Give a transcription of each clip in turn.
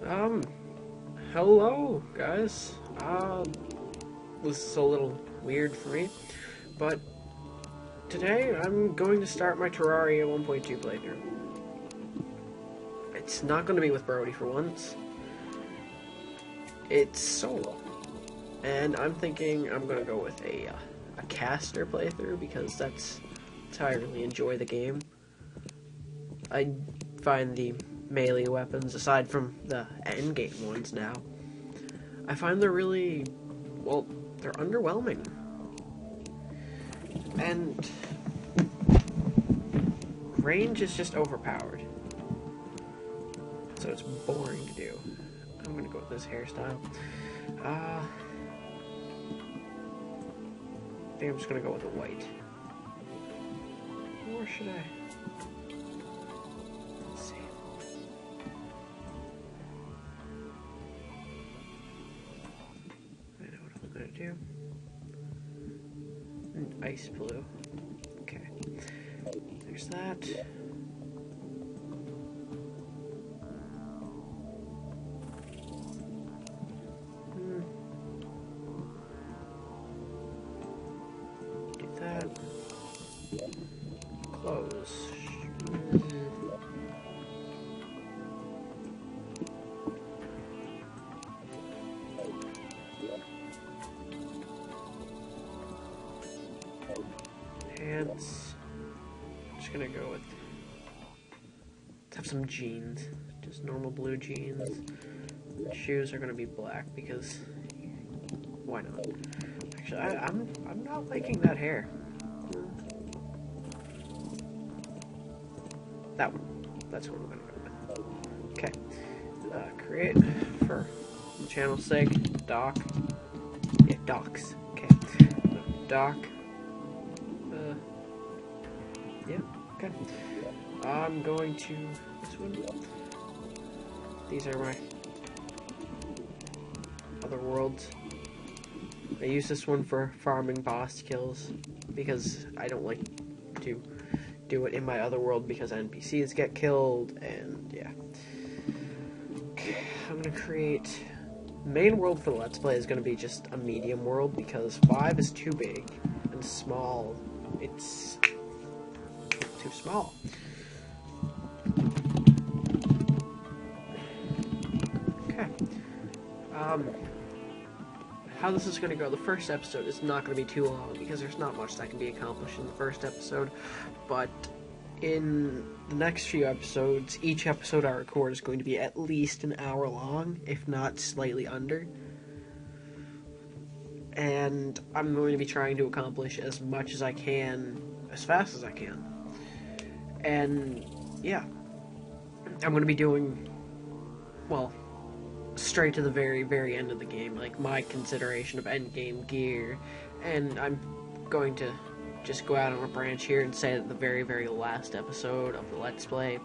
Um, Hello, guys. This is a little weird for me, but today I'm going to start my Terraria 1.2 playthrough. It's not going to be with Brody for once. It's solo, and I'm thinking I'm going to go with a caster playthrough because that's how I really enjoy the game. I find the melee weapons, aside from the endgame ones now, I find they're really, well, they're underwhelming. And range is just overpowered. So it's boring to do. I'm gonna go with this hairstyle. I think I'm just gonna go with the white. Or should I? Let's see. I know what I'm gonna do. An ice blue. Okay. There's that. Do that. Close. Pants. Just gonna go with. Let's have some jeans. Just normal blue jeans. Shoes are gonna be black because why not? Actually, I'm not liking that hair. That one. That's what I'm gonna go with. Okay. Create for the channel's sake. Doc. Yeah, docs. Okay. Doc. Yeah, okay. I'm going to this one. These are my other worlds. I use this one for farming boss kills because I don't like to do it in my other world because NPCs get killed, and yeah. Okay, I'm gonna create. Main world for the Let's Play is gonna be just a medium world because 5 is too big and small. It's too small. Okay. How this is going to go, the first episode is not going to be too long because there's not much that can be accomplished in the first episode, but in the next few episodes, each episode I record is going to be at least an hour long, if not slightly under. And I'm going to be trying to accomplish as much as I can, as fast as I can. And, yeah. I'm going to be doing, well, straight to the very, very end of the game, like my consideration of endgame gear. And I'm going to just go out on a branch here and say that the very, very last episode of the Let's Play,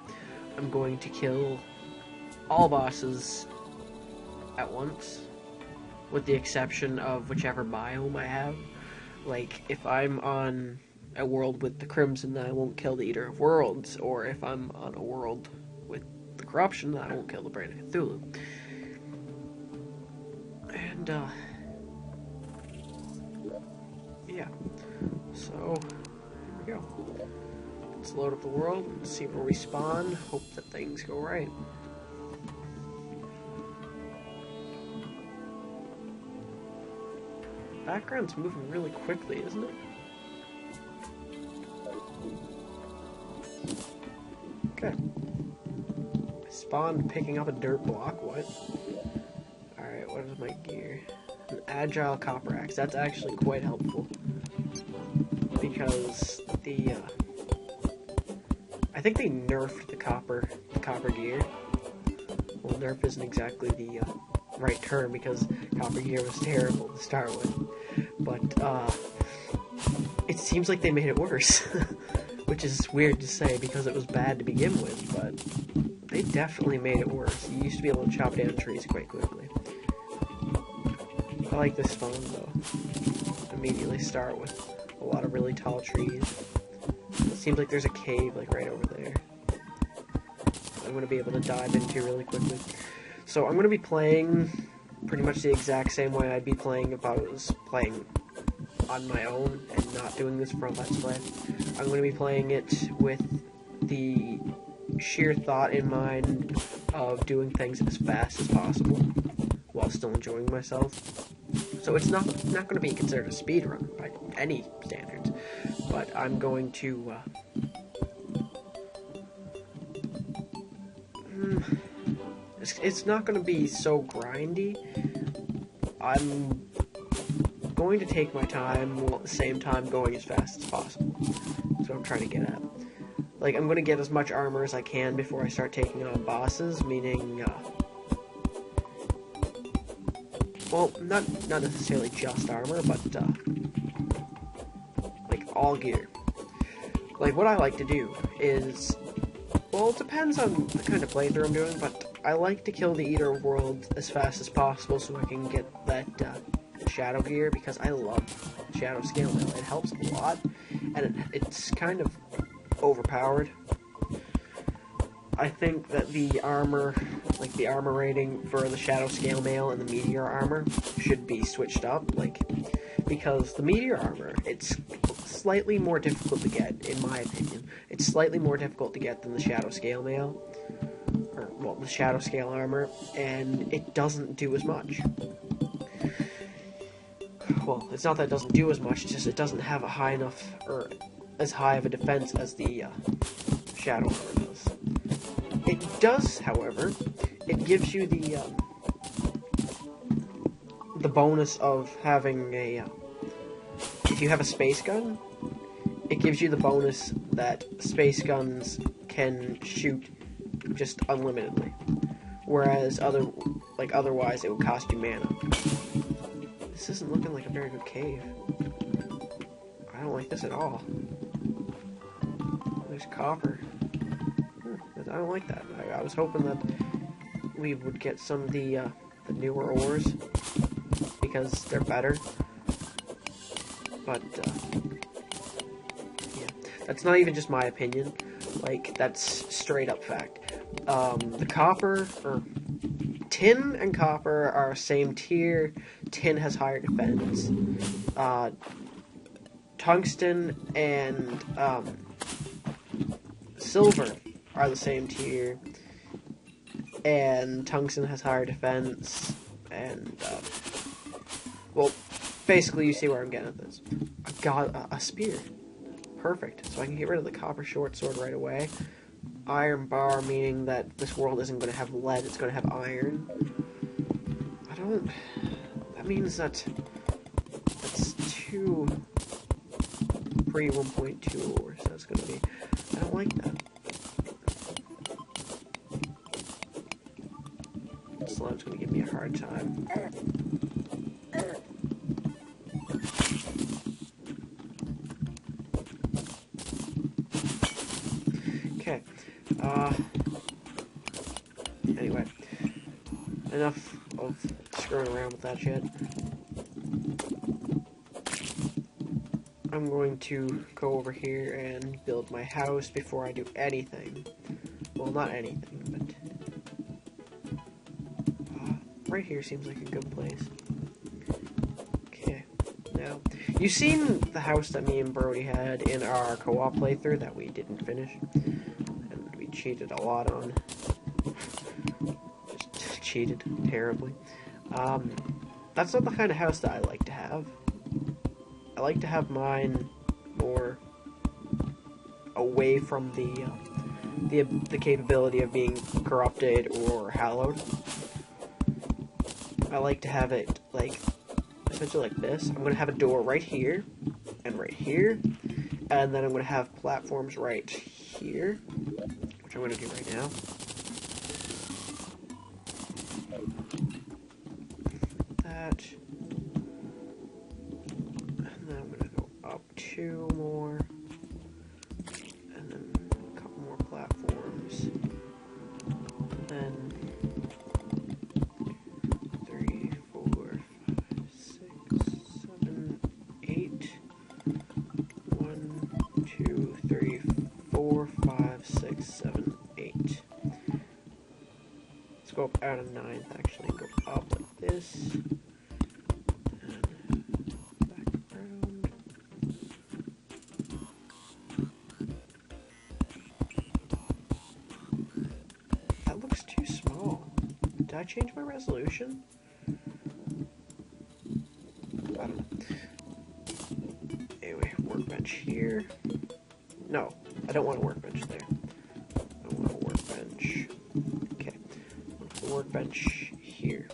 I'm going to kill all bosses at once, with the exception of whichever biome I have. Like, if I'm on a world with the Crimson, then I won't kill the Eater of Worlds, or if I'm on a world with the Corruption, then I won't kill the Brain of Cthulhu. And, yeah. So, here we go. Let's load up the world and see where we spawn. Hope that things go right. Background's moving really quickly, isn't it? Okay. I spawned picking up a dirt block. What? Alright, what is my gear? An agile copper axe. That's actually quite helpful. Because the, I think they nerfed the copper gear. Well, nerf isn't exactly the, right term because copper gear was terrible to start with. But, it seems like they made it worse. Which is weird to say because it was bad to begin with, but they definitely made it worse. You used to be able to chop down trees quite quickly. I like this spawn though. Immediately start with a lot of really tall trees. It seems like there's a cave like right over there. I'm going to be able to dive into really quickly. So I'm going to be playing pretty much the exact same way I'd be playing if I was playing on my own and not doing this for a Let's Play. I'm going to be playing it with the sheer thought in mind of doing things as fast as possible while still enjoying myself. So it's not going to be considered a speed run by any standards, but I'm going to it's not going to be so grindy. I'm going to take my time while at the same time going as fast as possible. That's what I'm trying to get at. Like, I'm going to get as much armor as I can before I start taking on bosses, meaning, well, not necessarily just armor, but, like, all gear. Like, what I like to do is, well, it depends on the kind of playthrough I'm doing, but I like to kill the Eater World as fast as possible so I can get that, Shadow gear, because I love Shadow Scale Mail. It helps a lot, and it's kind of overpowered. I think that the armor, like the armor rating for the Shadow Scale Mail and the Meteor armor should be switched up, like, because the Meteor armor, it's slightly more difficult to get, in my opinion. It's slightly more difficult to get than the Shadow Scale Mail, or, well, the Shadow Scale armor, and it doesn't do as much. Well, it's not that it doesn't do as much, it's just it doesn't have a high enough, or as high of a defense as the Shadow armor does. It does, however, it gives you the bonus of having a, if you have a space gun, it gives you the bonus that space guns can shoot just unlimitedly, whereas otherwise it would cost you mana. This isn't looking like a very good cave. I don't like this at all. There's copper. I don't like that. I was hoping that we would get some of the newer ores, because they're better. But, yeah. That's not even just my opinion. Like, that's straight up fact. The copper, or tin and copper are same tier. Tin has higher defense. Tungsten and silver are the same tier, and tungsten has higher defense, and well, basically you see where I'm getting at this. I got a spear. Perfect. So I can get rid of the copper short sword right away. Iron bar, meaning that this world isn't going to have lead, it's going to have iron. That means that's 2 pre 1.2 ores, that's going to be, I don't like that. This slime's going to give me a hard time. Okay, anyway, enough of screwing around with that shit. I'm going to go over here and build my house before I do anything. Well, not anything, but right here seems like a good place. Okay, now, you've seen the house that me and Brody had in our co-op playthrough that we didn't finish, and we cheated a lot on. Just cheated terribly. That's not the kind of house that I like to have. I like to have mine more away from the capability of being corrupted or hallowed. I like to have it like essentially like this. I'm gonna have a door right here and right here, and then I'm gonna have platforms right here, which I'm gonna do right now. That. 2 more, and then a couple more platforms, and then 3, 4, 5, 6, 7, 8, 1, 2, 3, 4, 5, 6, 7, 8. go up out of 9th actually and go up like this. And back around. That looks too small. Did I change my resolution? I don't know. Anyway, workbench here. No, I don't want a workbench there. I want a workbench. Okay. I want the workbench here.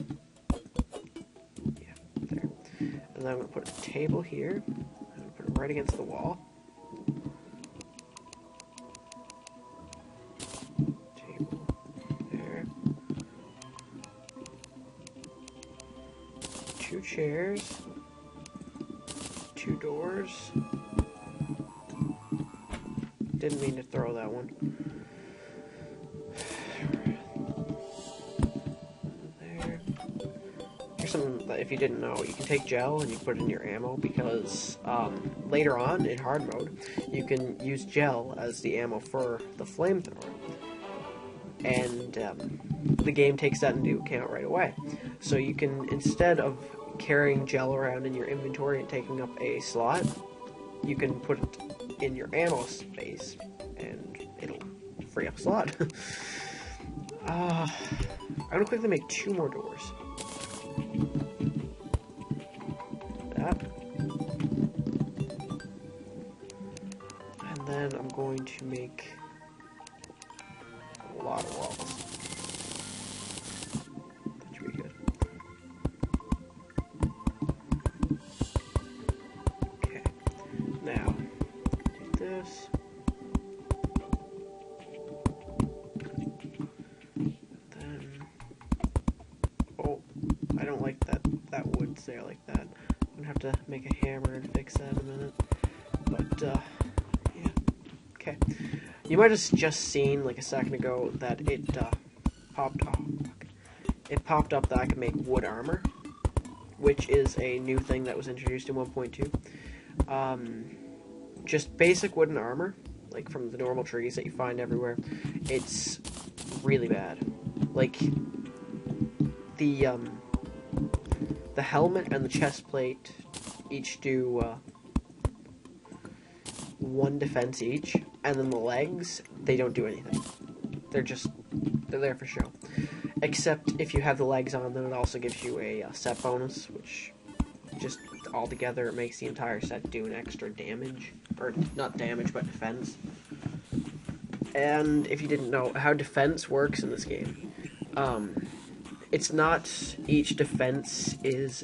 Yeah, there. And then I'm going to put a table here. I'm going to put it right against the wall. Table there. 2 chairs. 2 doors. Didn't mean to throw that one. There. Here's something that if you didn't know, you can take gel and you put it in your ammo because later on in hard mode, you can use gel as the ammo for the flamethrower. And the game takes that into account right away. So you can, instead of carrying gel around in your inventory and taking up a slot, you can put it in your ammo space, and it'll free up a slot. I'm gonna quickly make 2 more doors. That. And then I'm going to make a lot of walls. That should be good. Okay. Now, do this. I don't like that wood's there like that. I'm gonna have to make a hammer and fix that in a minute. But, yeah. Okay. You might have just seen, like a second ago, that it, popped up that I could make wood armor, which is a new thing that was introduced in 1.2. Just basic wooden armor, like from the normal trees that you find everywhere. It's really bad. Like, the helmet and the chest plate each do 1 defense each, and then the legs, they don't do anything. They're there for show. Except if you have the legs on, then it also gives you a set bonus, which just altogether it makes the entire set do an extra damage, or not damage, but defense. And if you didn't know how defense works in this game, it's not each defense is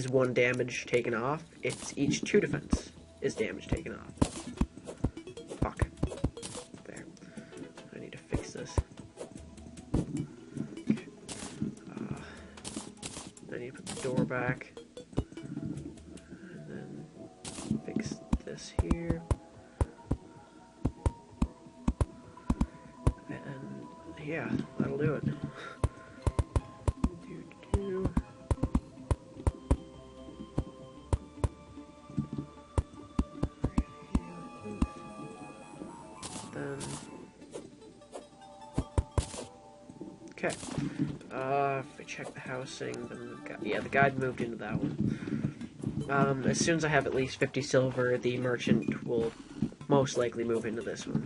1 damage taken off. It's each 2 defense is damage taken off. Fuck. There. I need to fix this. Okay. I need to put the door back. And then fix this here. And yeah, that'll do it. Okay. If I check the housing, then the guide moved into that one. As soon as I have at least 50 silver, the merchant will most likely move into this one,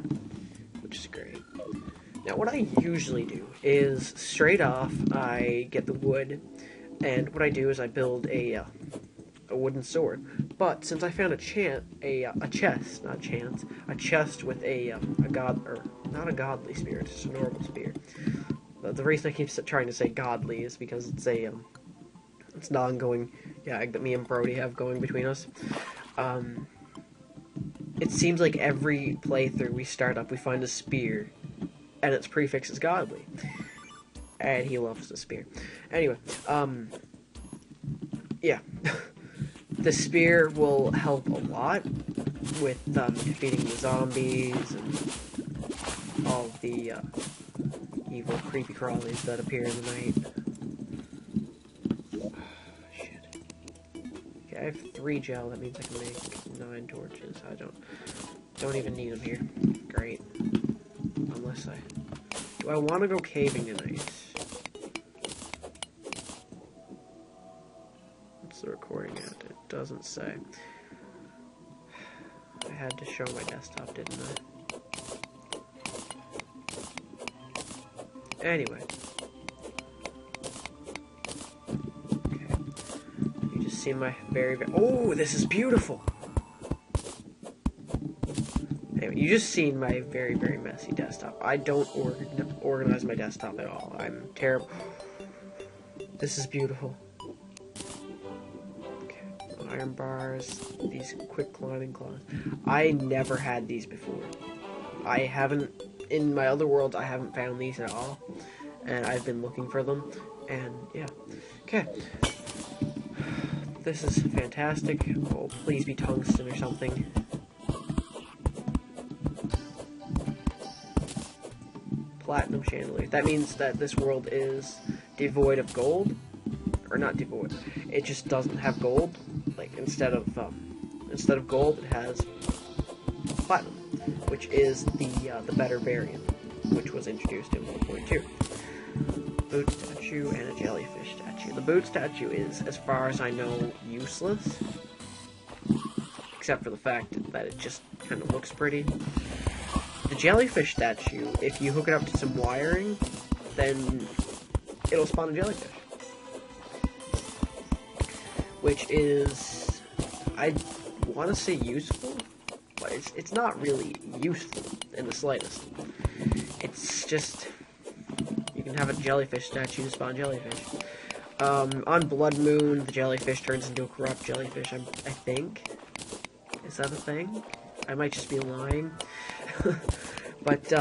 which is great. Now, what I usually do is, straight off, I get the wood, and what I do is I build a wooden sword. But since I found a chest with not a godly spear, it's just a normal spear. The reason I keep trying to say godly is because it's it's an ongoing gag that me and Brody have going between us. It seems like every playthrough we start up, we find a spear, and its prefix is godly. And he loves the spear. Anyway, yeah. The spear will help a lot with defeating the zombies and all the evil creepy crawlies that appear in the night. Oh, shit. Okay, I have 3 gel, that means I can make 9 torches. I don't even need them here. Great. Unless do I want to go caving tonight? What's the recording at? It doesn't say. I had to show my desktop, didn't I? Anyway. Okay. You just see my very... Oh, this is beautiful! Anyway, you just seen my very, very messy desktop. I don't organize my desktop at all. I'm terrible. This is beautiful. Okay, iron bars, these quick climbing claws. I never had these before. I haven't, in my other worlds, I haven't found these at all. And I've been looking for them, and yeah. Okay. This is fantastic. Oh, please be tungsten or something. Platinum chandelier. That means that this world is devoid of gold, or not devoid. It just doesn't have gold. Like instead of gold, it has platinum, which is the better variant, which was introduced in 1.2. Boot statue and a jellyfish statue. The boot statue is, as far as I know, useless, except for the fact that it just kind of looks pretty. The jellyfish statue, if you hook it up to some wiring, then it'll spawn a jellyfish. Which is, I want to say useful, but it's not really useful in the slightest. It's just, you can have a jellyfish statue to spawn jellyfish. On Blood Moon, the jellyfish turns into a corrupt jellyfish, I think. Is that a thing? I might just be lying. But,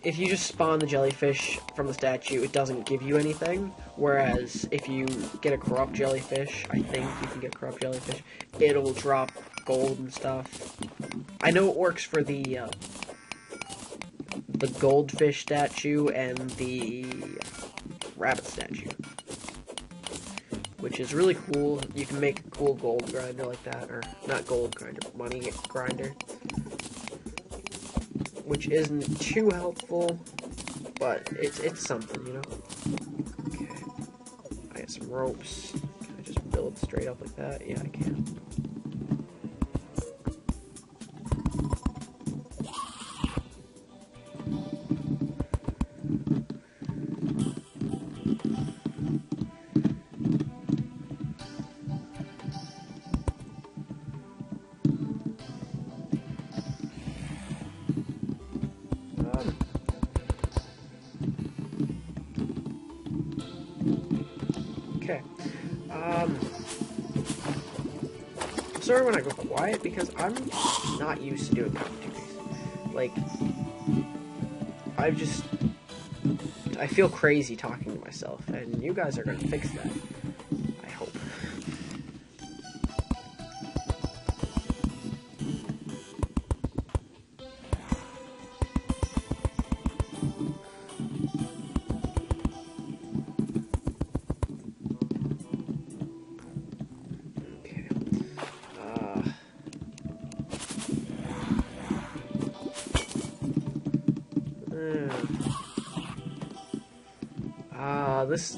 if you just spawn the jellyfish from the statue, it doesn't give you anything. Whereas, if you get a corrupt jellyfish, I think you can get a corrupt jellyfish, it'll drop gold and stuff. I know it works for the goldfish statue and the rabbit statue, which is really cool. You can make a cool gold grinder like that, or not gold grinder, money grinder, which isn't too helpful, but it's something, you know. Okay, I got some ropes. Can I just build straight up like that? Yeah, I can. Okay. I'm sorry when I go quiet because I'm not used to doing commentaries. Like, I feel crazy talking to myself, and you guys are gonna fix that. I hope.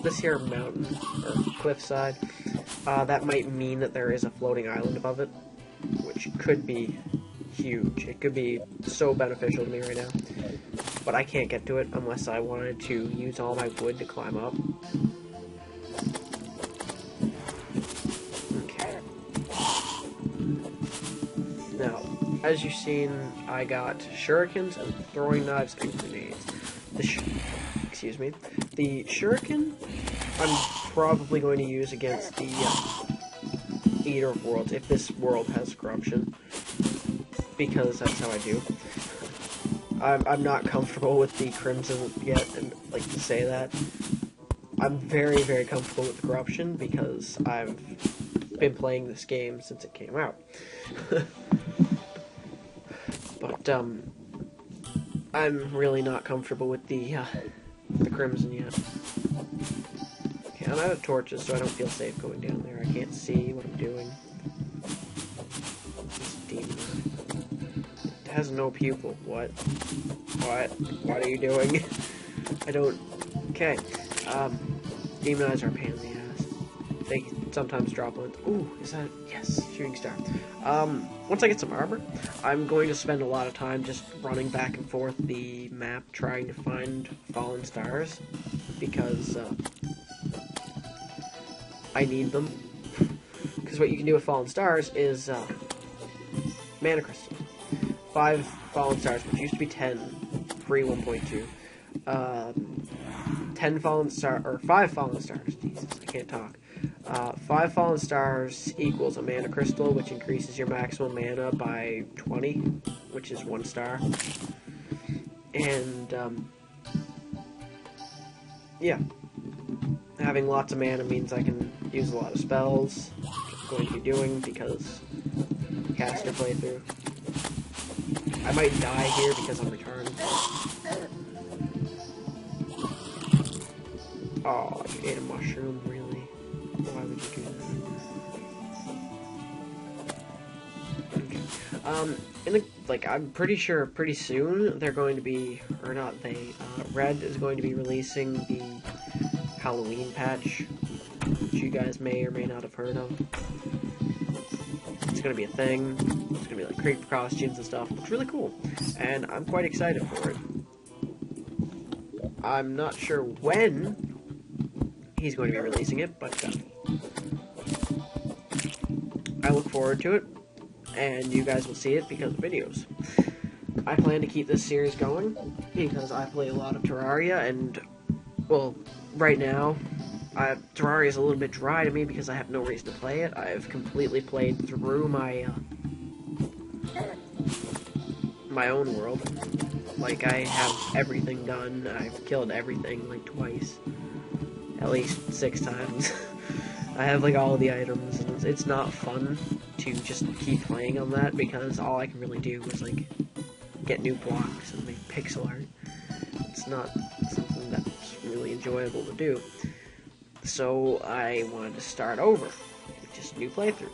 This here mountain, or cliffside, that might mean that there is a floating island above it, which could be huge. It could be so beneficial to me right now, but I can't get to it unless I wanted to use all my wood to climb up. Okay. Now, as you've seen, I got shurikens and throwing knives and grenades. Excuse me. The shuriken, I'm probably going to use against the Eater of Worlds, if this world has corruption, because that's how I do. I'm not comfortable with the Crimson yet, and like to say that. I'm very, very comfortable with the corruption, because I've been playing this game since it came out. But, I'm really not comfortable with the Crimson yet. Okay, I'm out of torches, so I don't feel safe going down there. I can't see what I'm doing. This demon. It has no pupil. What? What? What are you doing? I don't... Okay. Demonize our pain in the ass. They sometimes drop on... Ooh, is that... Yes, shooting star. Once I get some armor, I'm going to spend a lot of time just running back and forth the map trying to find fallen stars. Because, I need them. Because what you can do with fallen stars is, mana crystal. 5 fallen stars, which used to be 10, free 1.2. 10 fallen star, or 5 fallen stars, Jesus, I can't talk. 5 fallen stars equals a mana crystal, which increases your maximum mana by 20, which is 1 star. And, yeah. Having lots of mana means I can use a lot of spells, which I'm going to be doing because caster playthrough. I might die here because I'm retarded. Oh, you ate a mushroom, really? Why would you do that? Okay. I'm pretty sure pretty soon they're going to be, or not they, Red is going to be releasing the Halloween patch, which you guys may or may not have heard of. It's gonna be a thing. It's gonna be like creeper costumes and stuff. It's really cool, and I'm quite excited for it. I'm not sure when he's going to be releasing it, but I look forward to it, and you guys will see it because of videos. I plan to keep this series going because I play a lot of Terraria, and well, right now, Terraria is a little bit dry to me because I have no reason to play it. I've completely played through my my own world. Like, I have everything done. I've killed everything, like, twice. At least 6 times. I have, like, all of the items, and it's not fun to just keep playing on that because all I can really do is, like, get new blocks and make pixel art. It's not something that's really enjoyable to do. So I wanted to start over with just a new playthrough.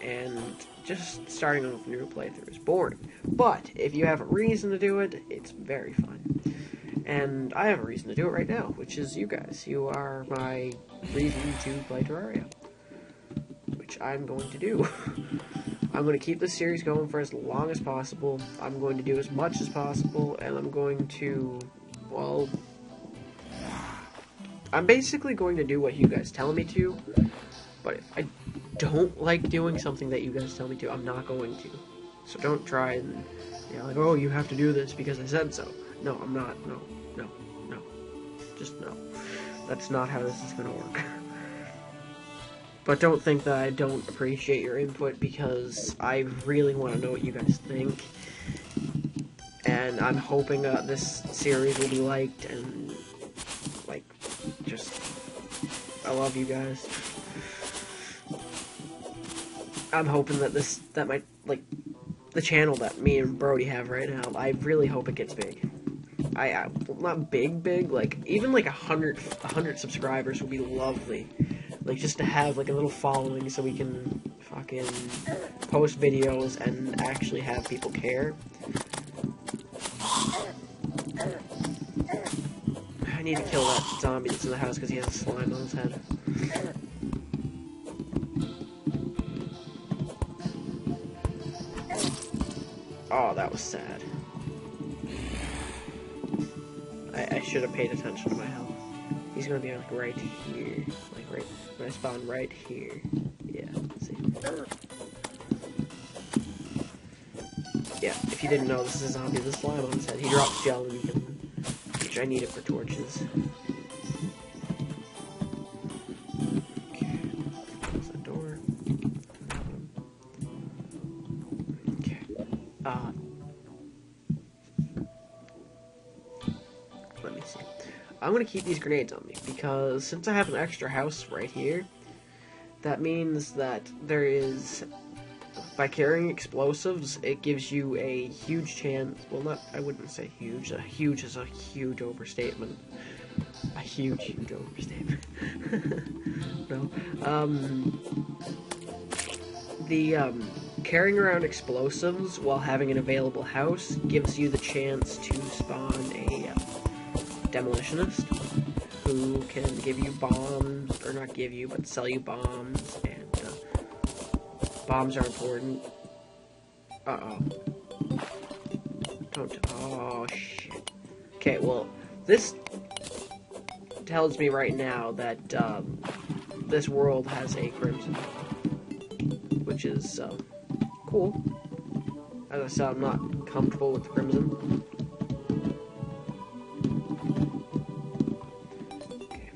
And just starting off with a new playthrough is boring. But if you have a reason to do it, it's very fun. And I have a reason to do it right now, which is you guys. You are my reason to play Terraria. Which I'm going to do. I'm going to keep this series going for as long as possible. I'm going to do as much as possible, and I'm going to, well, I'm basically going to do what you guys tell me to, but if I don't like doing something that you guys tell me to, I'm not going to. So don't try and, like, oh, you have to do this because I said so. No, I'm not. No. Just no. That's not how this is going to work. But don't think that I don't appreciate your input, because I really want to know what you guys think. And I'm hoping this series will be liked, and, like, just, I love you guys. I'm hoping that the channel that me and Brody have right now, I really hope it gets big. Well, not big, like, even like 100 subscribers would be lovely. Like, just to have, like, a little following so we can fucking post videos and actually have people care. I need to kill that zombie that's in the house because he has a slime on his head. Oh, that was sad. I should have paid attention to my health. He's gonna be, like, right here. Like, right when I spawn right here. Yeah, let's see. Yeah, if you didn't know, this is a zombie with a slime on his head. He drops gel and you can... Which I need it for torches. Okay, close the door. Okay. Let me see. I'm going to keep these grenades on me, because since I have an extra house right here, that means that there is, by carrying explosives, it gives you a huge chance, well, not, I wouldn't say huge, huge is a huge overstatement. A huge overstatement. No. Carrying around explosives while having an available house gives you the chance to spawn a demolitionist who can give you bombs, or not give you, but sell you bombs, and bombs are important. Uh-oh. Don't, oh shit. Okay, well, this tells me right now that this world has a crimson, which is cool. As I said, I'm not comfortable with the crimson. Okay.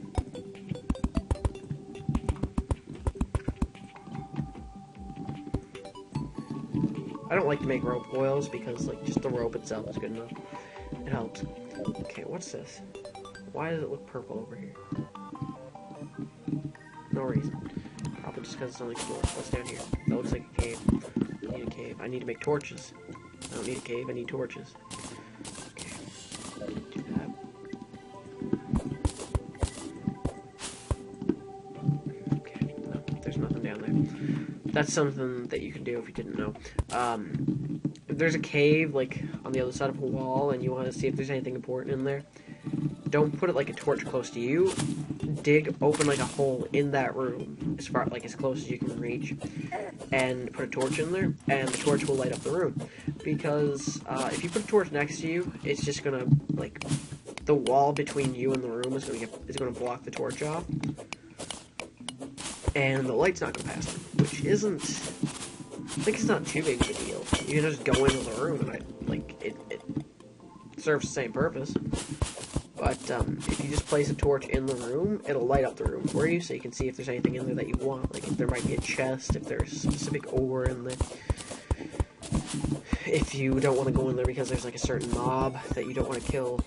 I don't like to make rope coils because, like, just the rope itself is good enough. It helps. Okay, what's this? Why does it look purple over here? No reason. Probably just because it's only floor. What's down here? That looks like a cave. I need a cave. I need to make torches. I don't need a cave, I need torches. Okay. Do that. Okay, no, there's nothing down there. That's something that you can do if you didn't know. If there's a cave, like, on the other side of a wall, and you want to see if there's anything important in there, don't put it like a torch close to you. Open like a hole in that room, as far, like, as close as you can reach, and put a torch in there, and the torch will light up the room. Because if you put a torch next to you, it's just gonna, like, the wall between you and the room is gonna block the torch off, and the light's not gonna pass through, which isn't. I think it's not too big of a deal. You can just go into the room, and it serves the same purpose. But if you just place a torch in the room, it'll light up the room for you, so you can see if there's anything in there that you want. Like if there might be a chest, if there's specific ore in there. If you don't want to go in there because there's like a certain mob that you don't want to kill,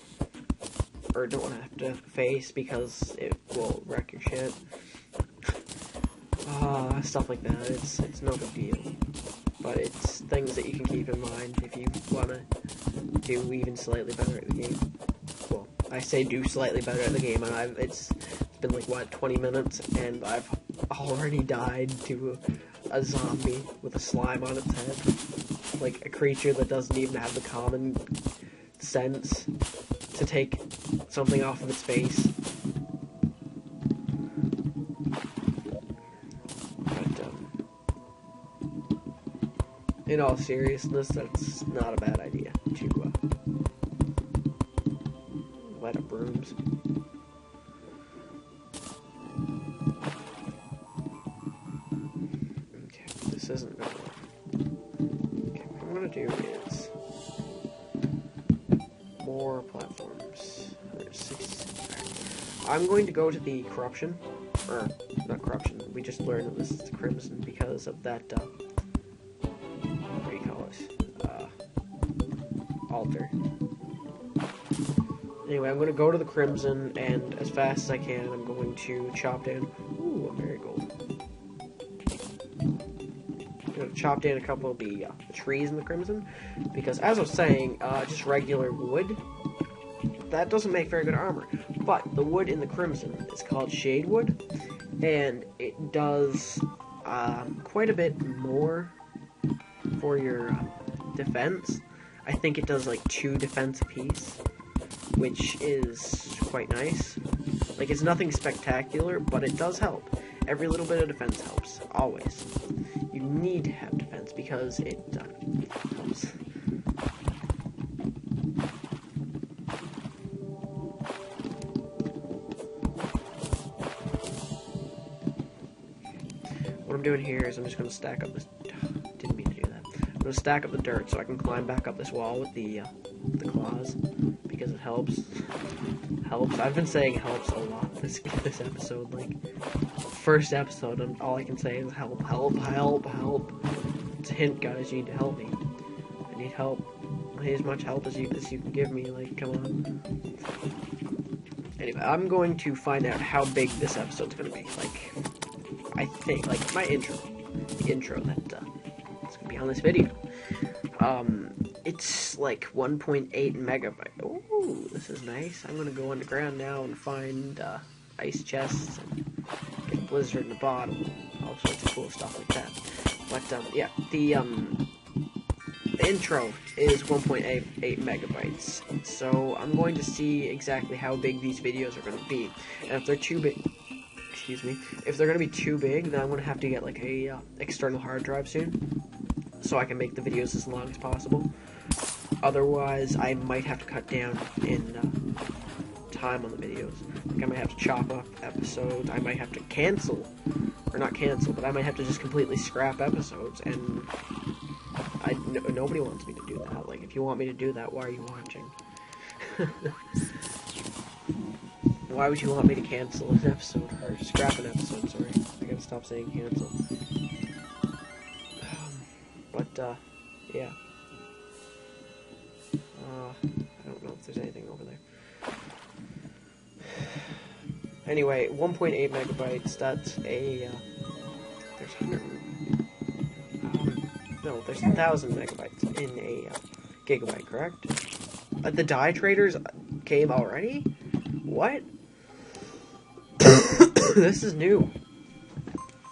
or don't want to have to face because it will wreck your shit. Stuff like that. It's no big deal. But it's things that you can keep in mind if you want to do even slightly better at the game. Well, I say do slightly better at the game, and it's been like, what, 20 minutes, and I've already died to a zombie with a slime on its head. Like, a creature that doesn't even have the common sense to take something off of its face. But, in all seriousness, that's not a bad idea to, light up rooms. Okay, this isn't gonna work. Okay, what I'm gonna do is more platforms. 166. I'm going to go to the corruption, or not corruption. We just learned that this is the crimson because of that. What do you call it? Altar. Anyway, I'm going to go to the crimson, and as fast as I can, I'm going to chop down. Ooh, a marigold. I'm going to chop down a couple of the trees in the crimson, because as I was saying, just regular wood, that doesn't make very good armor. But the wood in the crimson is called shade wood, and it does quite a bit more for your defense. I think it does like 2 defense apiece, which is quite nice. Like, it's nothing spectacular, but it does help. Every little bit of defense helps, always. You need to have defense because it helps. What I'm doing here is I'm just going to stack up this. Didn't mean to do that. I'm going to stack up the dirt so I can climb back up this wall with the claws, because it helps. I've been saying helps a lot this episode. Like, first episode, and all I can say is help. It's a hint, guys. You need to help me. I need help. I need as much help as you can give me. Like, come on. Anyway, I'm going to find out how big this episode's going to be. Like, I think, like, my intro, the intro that it's going to be on this video. It's like 1.8 megabyte. Oh, this is nice. I'm gonna go underground now and find ice chests and get a blizzard in the bottom, all sorts of cool stuff like that. But yeah, the the intro is 1.8 megabytes. So I'm going to see exactly how big these videos are going to be. And if they're too big, excuse me, if they're going to be too big, then I'm going to have to get like a external hard drive soon, so I can make the videos as long as possible. Otherwise, I might have to cut down in time on the videos. Like, I might have to chop up episodes. I might have to cancel, or not cancel, but I might have to just completely scrap episodes. And nobody wants me to do that. Like, if you want me to do that, why are you watching? Why would you want me to cancel an episode, or scrap an episode? Sorry, I gotta stop saying cancel. Yeah. I don't know if there's anything over there. Anyway, 1.8 megabytes, that's a, there's 100, no, there's 1,000 megabytes in a gigabyte, correct? The die traders came already? What? This is new.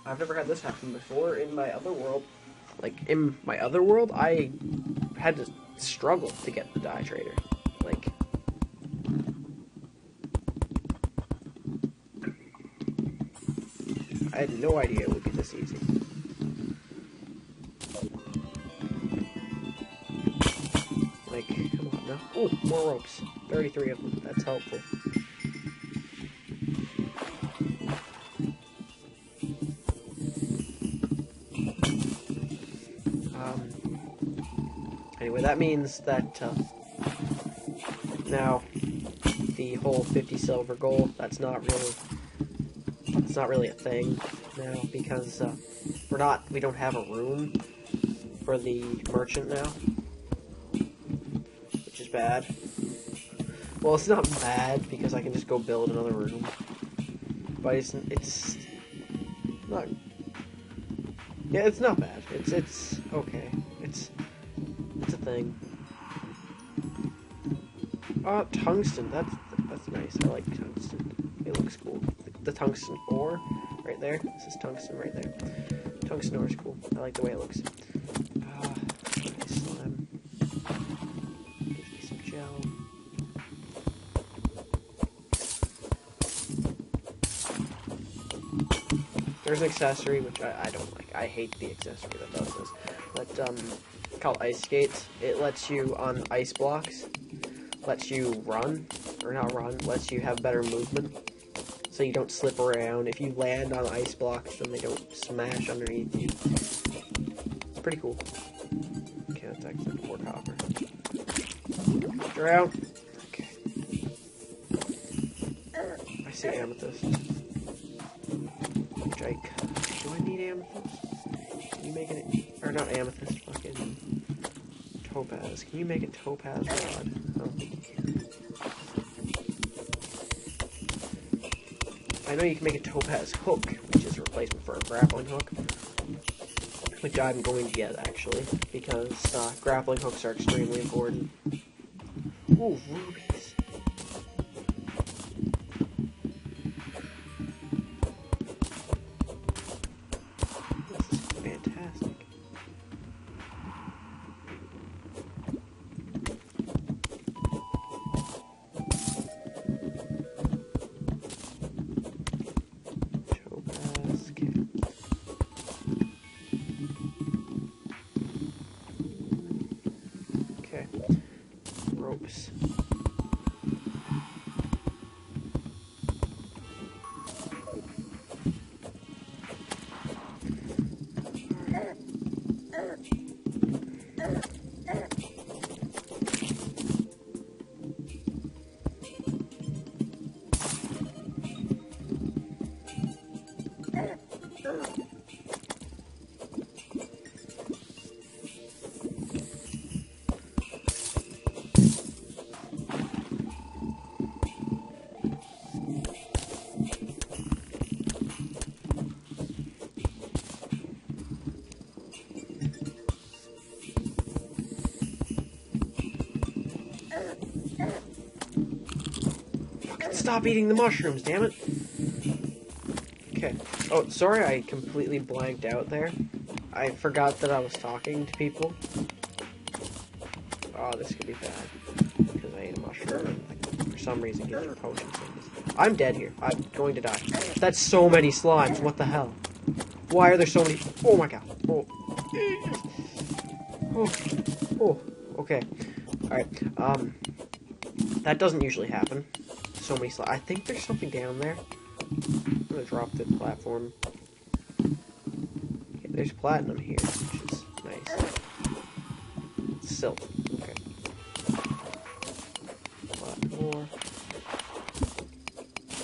I've never had this happen before in my other world. Like, in my other world, I had to struggle to get the die trader. Like, I had no idea it would be this easy. Like, come on now. Oh, more ropes. 33 of them. That's helpful. Anyway, that means that now the whole 50 silver goal, that's not really a thing now, because we don't have a room for the merchant now, which is bad. Well, it's not bad because I can just go build another room, but it's not. Yeah, it's not bad. It's okay. It's a thing. Oh, tungsten. That's nice. I like tungsten. It looks cool. The tungsten ore right there. This is tungsten right there. Tungsten ore is cool. I like the way it looks. Nice slime. Gives me some gel. There's an accessory which I don't like. I hate the accessory that does this. But called ice skates. It lets you on ice blocks. Lets you run, or not run. Lets you have better movement, so you don't slip around. If you land on ice blocks, then they don't smash underneath you. It's pretty cool. Okay, that's actually 4 copper. You're out. Okay. I see amethyst. Jake. Do I need amethyst? Can you make it? Or not amethyst, fucking topaz. Can you make a topaz rod? I don't think you can. I know you can make a topaz hook, which is a replacement for a grappling hook, which I'm going to get, actually, because grappling hooks are extremely important. Ooh, rubies. This is fantastic. Okay. Ropes. Stop eating the mushrooms, damn it. Okay. Oh, sorry, I completely blanked out there. I forgot that I was talking to people. this could be bad. Because I ate a mushroom and like, for some reason gives you potions. I'm dead here. I'm going to die. That's so many slimes. What the hell? Why are there so many? Oh my god. Oh. Oh. Oh. Okay. Alright. That doesn't usually happen. So many slimes. I think there's something down there. I'm gonna drop the platform. Okay, there's platinum here, which is nice. Silk. Okay. A lot more.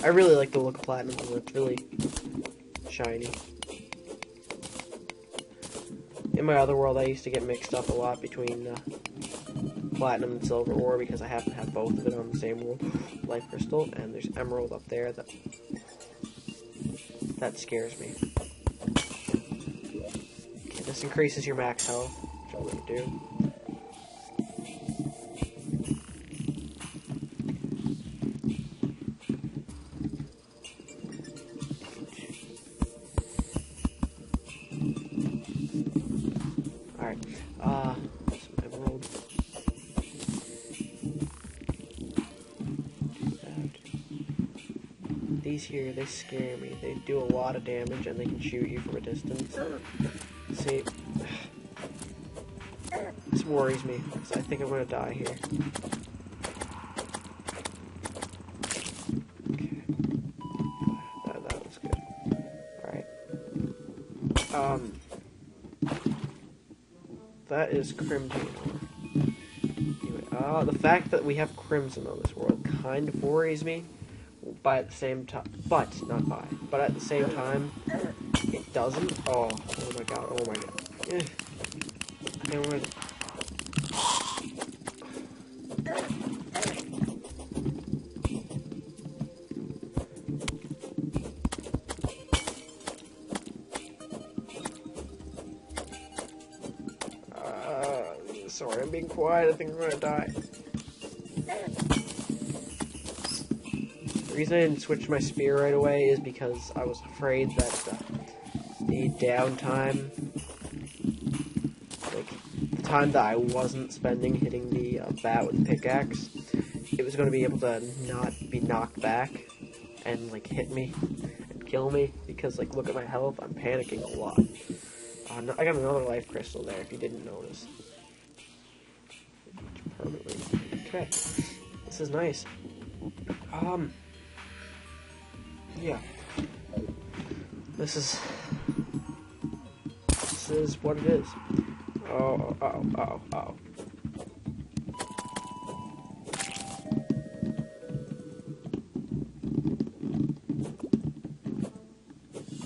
I really like the look of platinum. It's really shiny. In my other world, I used to get mixed up a lot between platinum and silver ore because I happen to have both of it on the same world. Life crystal, and there's emerald up there that scares me. Okay, this increases your max health, which I'm going to do. Alright, some emerald. These here, they scare me. They do a lot of damage and they can shoot you from a distance. See, this worries me because I think I'm gonna die here. Okay, that was good. All right. That is crimson ore. Anyway, the fact that we have crimson on this world kind of worries me. But at the same time, but at the same time, it doesn't. Oh my god, oh my god. Sorry, I'm being quiet. I think I'm gonna die. The reason I didn't switch my spear right away is because I was afraid that the downtime, like the time that I wasn't spending hitting the bat with the pickaxe, it was going to be able to not be knocked back and like hit me and kill me because like look at my health, I'm panicking a lot. I got another life crystal there if you didn't notice. Permanently. Okay, this is nice. Yeah. This is what it is. Oh.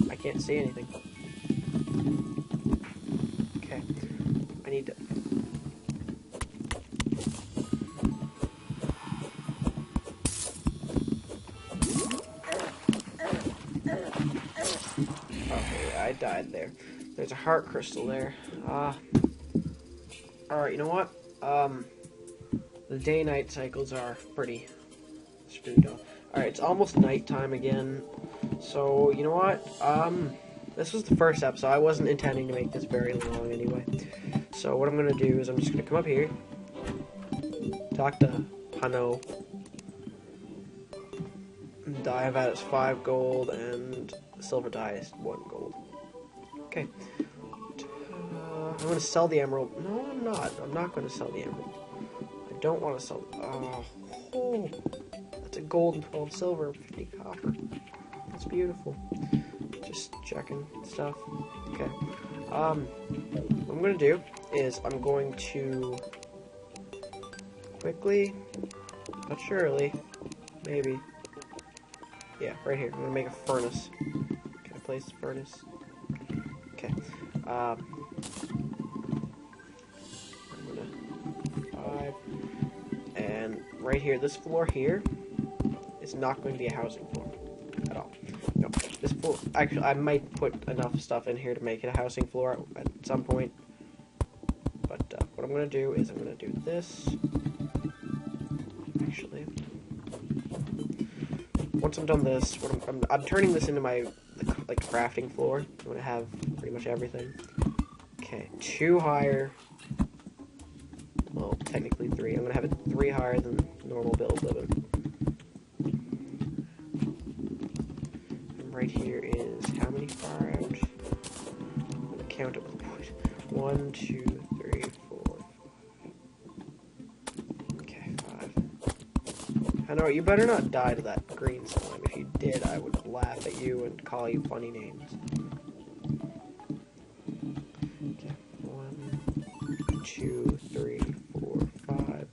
I can't see anything. Okay. I need to... I died there. There's a heart crystal there. Alright, you know what? The day-night cycles are pretty screwed up. Alright, it's almost nighttime again. So, you know what? This was the first episode. I wasn't intending to make this very long anyway. So what I'm going to do is I'm just going to come up here, talk to Hano. Dye of that is 5 gold, and silver dye is 1 gold. Okay. I'm going to sell the emerald. No, I'm not. I'm not going to sell the emerald. I don't want to sell... Oh, that's a gold and 12 silver, 50 copper. That's beautiful. Just checking stuff. Okay. What I'm going to do is I'm going to quickly, but surely, maybe... Yeah, right here. I'm going to make a furnace. Can I place the furnace? Okay. I'm going to... 5. And right here, this floor here is not going to be a housing floor at all. No, this floor... Actually, I might put enough stuff in here to make it a housing floor at some point. But what I'm going to do is I'm going to do this. Actually... Once I'm done this, I'm turning this into my like crafting floor. I'm gonna have pretty much everything. Okay, 2 higher. Well, technically 3. I'm going to have it 3 higher than normal build living. And right here is how many far out? I'm going to count it with 1, 2, 3, 4. Okay, 5. I know, you better not die to that green slime. If you did, I would laugh at you and call you funny names. Okay, 1, 2, 3, 4, 5.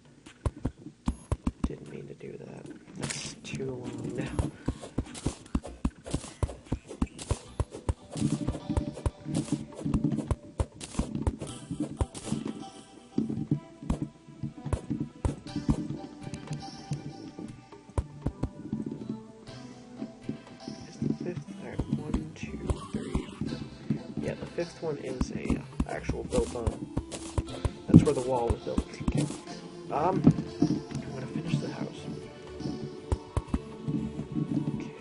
Didn't mean to do that. That's too long now. Fifth one is a actual built on. That's where the wall was built. Okay. I'm gonna finish the house. Okay.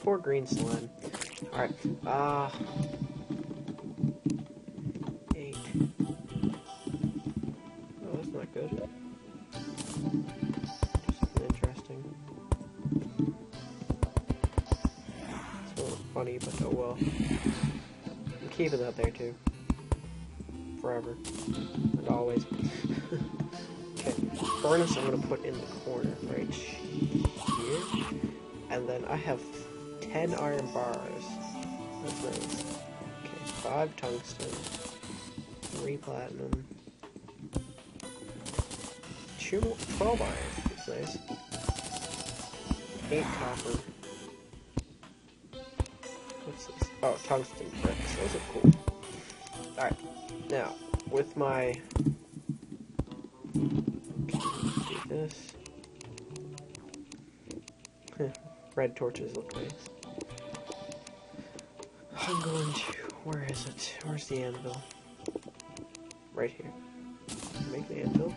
Poor green slime. Alright, 8. Oh, that's not good. Just interesting. It's a little funny, but oh well. I'm keeping that there too. Forever. And always. Okay, furnace I'm gonna put in the corner right here. And then I have 10 iron bars. That's nice. Okay, 5 tungsten, 3 platinum, 12 iron. That's nice. 8 copper. What's this? Oh, tungsten bricks. Those are cool. Alright, now, with my... Okay, do this. Red torches look nice. I'm going to... Where is it? Where's the anvil? Right here. Make the anvil.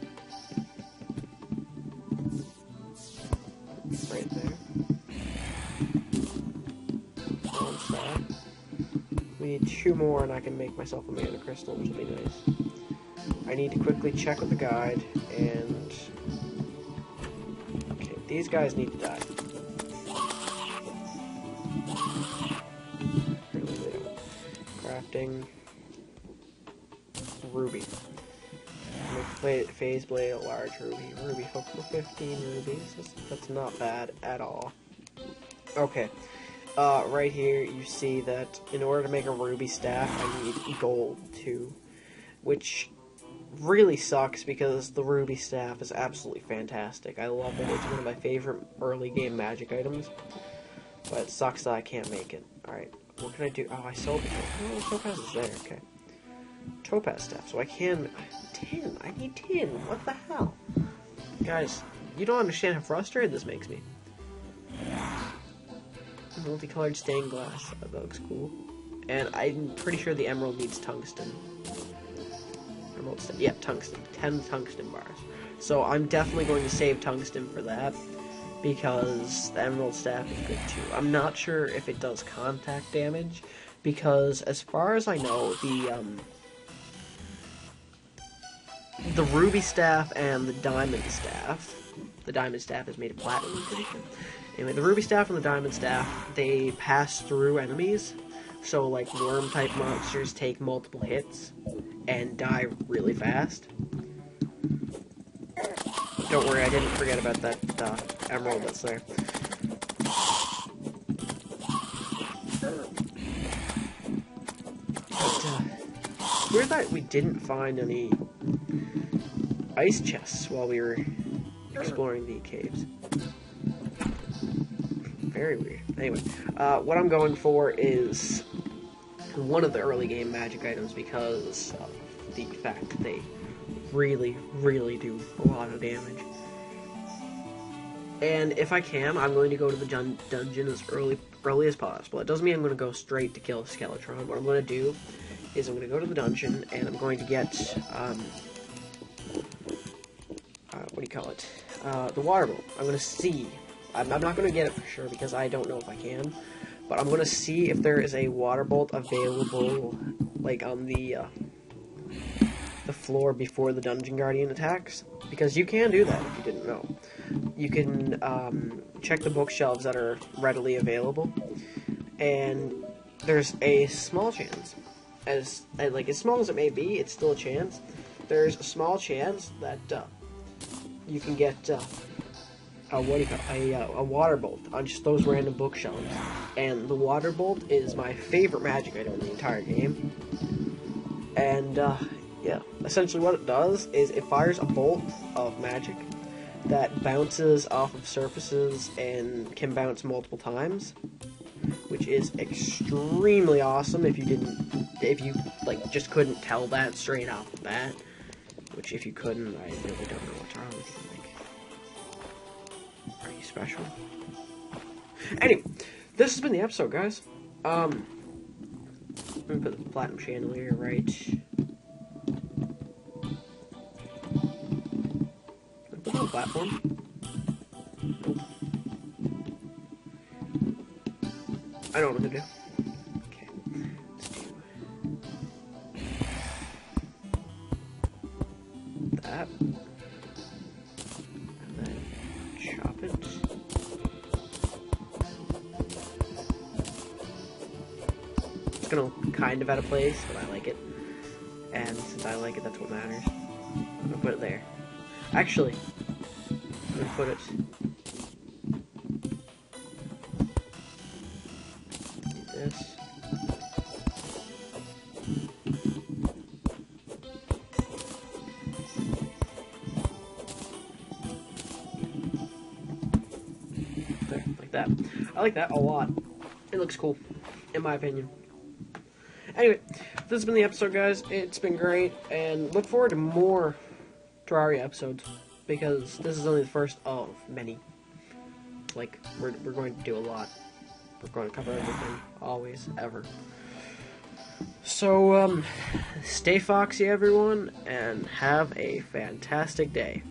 Right there. One side. We need 2 more and I can make myself a mana crystal, which will be nice. I need to quickly check with the guide and... Okay, these guys need to die. Ruby. Make phase blade a large ruby. Ruby hook for 15 rubies. That's not bad at all. Okay. Right here you see that in order to make a ruby staff I need gold too. Which really sucks because the ruby staff is absolutely fantastic. I love it. It's one of my favorite early game magic items. But it sucks that I can't make it. Alright. What can I do? Oh, I sold it. Oh, topaz is there. Okay. Topaz staff. So I can... Tin. I need tin. What the hell? Guys, you don't understand how frustrated this makes me. Multicolored stained glass. That looks cool. And I'm pretty sure the emerald needs tungsten. Emerald staff. Yeah, tungsten. 10 tungsten bars. So I'm definitely going to save tungsten for that. Because the emerald staff is good too. I'm not sure if it does contact damage, because as far as I know, the ruby staff and the diamond staff is made of platinum. Anyway, the ruby staff and the diamond staff, they pass through enemies, so like worm type monsters take multiple hits and die really fast. Don't worry, I didn't forget about that emerald that's there. But, weird that we didn't find any ice chests while we were exploring the caves. Very weird. Anyway, what I'm going for is one of the early game magic items because of the fact that they really, really do a lot of damage. And if I can, I'm going to go to the dungeon as early as possible. It doesn't mean I'm going to go straight to kill Skeletron. What I'm going to do is I'm going to go to the dungeon, and I'm going to get, what do you call it? The water bolt. I'm going to see. I'm not going to get it for sure because I don't know if I can. But I'm going to see if there is a water bolt available, like, on the floor before the Dungeon Guardian attacks. Because you can do that if you didn't know. You can check the bookshelves that are readily available. And there's a small chance, as small as it may be, it's still a chance. There's a small chance that you can get a water bolt on just those random bookshelves. And the water bolt is my favorite magic item in the entire game. And yeah, essentially what it does is it fires a bolt of magic that bounces off of surfaces and can bounce multiple times, which is extremely awesome if you just couldn't tell that straight off the bat. Which if you couldn't, I really don't know what's wrong with you. Are you special? Anyway, this has been the episode, guys. Let me put the platinum chandelier right. Put it on the platform. Nope. I don't know what to do. Okay, let's do that. And then chop it. It's gonna look kind of out of place, but I like it. And since I like it, that's what matters. I'm gonna put it there. Actually, I'm gonna put it like this. There, like that. I like that a lot. It looks cool, in my opinion. Anyway, this has been the episode, guys. It's been great, and look forward to more Terraria episodes, because this is only the first of many. Like, we're going to do a lot. We're going to cover everything, always, ever. So, stay foxy, everyone, and have a fantastic day.